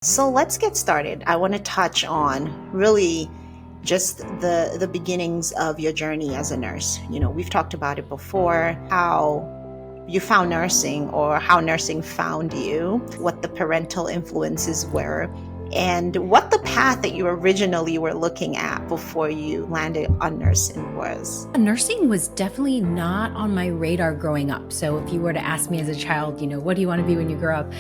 So let's get started. I want to touch on really just the beginnings of your journey as a nurse. We've talked about it before, how you found nursing or how nursing found you, what the parental influences were, and what the path that you originally were looking at before you landed on nursing was. Nursing was definitely not on my radar growing up. So if you were to ask me as a child, what do you want to be when you grow up?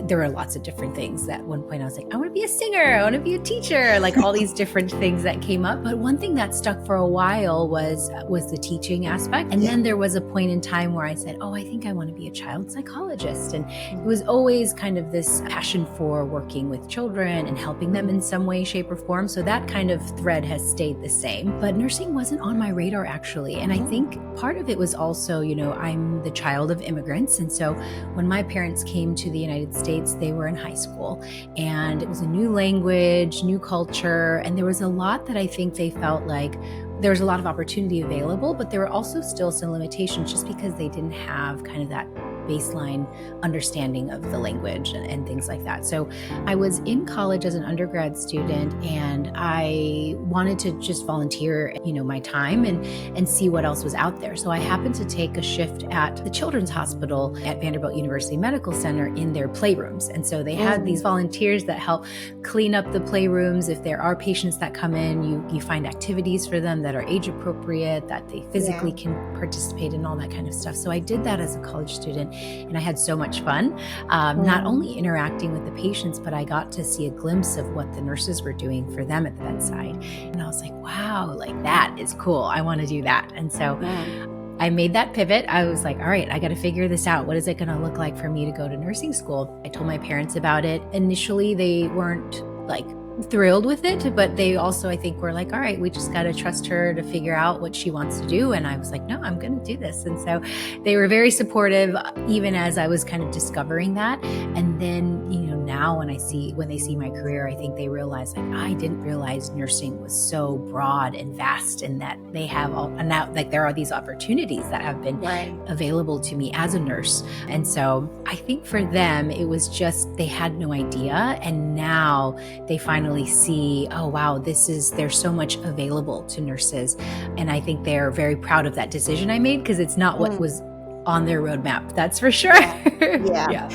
There were lots of different things. At one point I was like, I want to be a singer. I want to be a teacher, like all these different things that came up. But one thing that stuck for a while was the teaching aspect. And then there was a point in time where I said, I think I want to be a child psychologist. And it was always kind of this passion for working with children and helping them in some way, shape, or form. So that kind of thread has stayed the same. But nursing wasn't on my radar actually. And I think part of it was also, I'm the child of immigrants. And so when my parents came to the United States, they were in high school and it was a new language, new culture. And there was a lot that I think they felt like there was a lot of opportunity available, but there were also still some limitations just because they didn't have kind of that baseline understanding of the language and things like that. So I was in college as an undergrad student and I wanted to just volunteer, my time and see what else was out there. So I happened to take a shift at the Children's Hospital at Vanderbilt University Medical Center in their playrooms. And so they had these volunteers that help clean up the playrooms. If there are patients that come in, you find activities for them that are age appropriate, that they physically can participate in, all that kind of stuff. So I did that as a college student. And I had so much fun, not only interacting with the patients, but I got to see a glimpse of what the nurses were doing for them at the bedside. And I was like, wow, like that is cool. I want to do that. And so I made that pivot. I was like, all right, I got to figure this out. What is it going to look like for me to go to nursing school? I told my parents about it. Initially, they weren't like thrilled with it, but they also, I think, were like, all right, we just got to trust her to figure out what she wants to do. And I was like, no, I'm going to do this. And so they were very supportive, even as I was kind of discovering that. And then, now when they see my career, I think they realize like, I didn't realize nursing was so broad and vast and that they have and now like there are these opportunities that have been available to me as a nurse. And so I think for them, it was just, they had no idea. And now they finally see, oh, wow, there's so much available to nurses. And I think they're very proud of that decision I made because it's not what was on their roadmap. That's for sure. Yeah.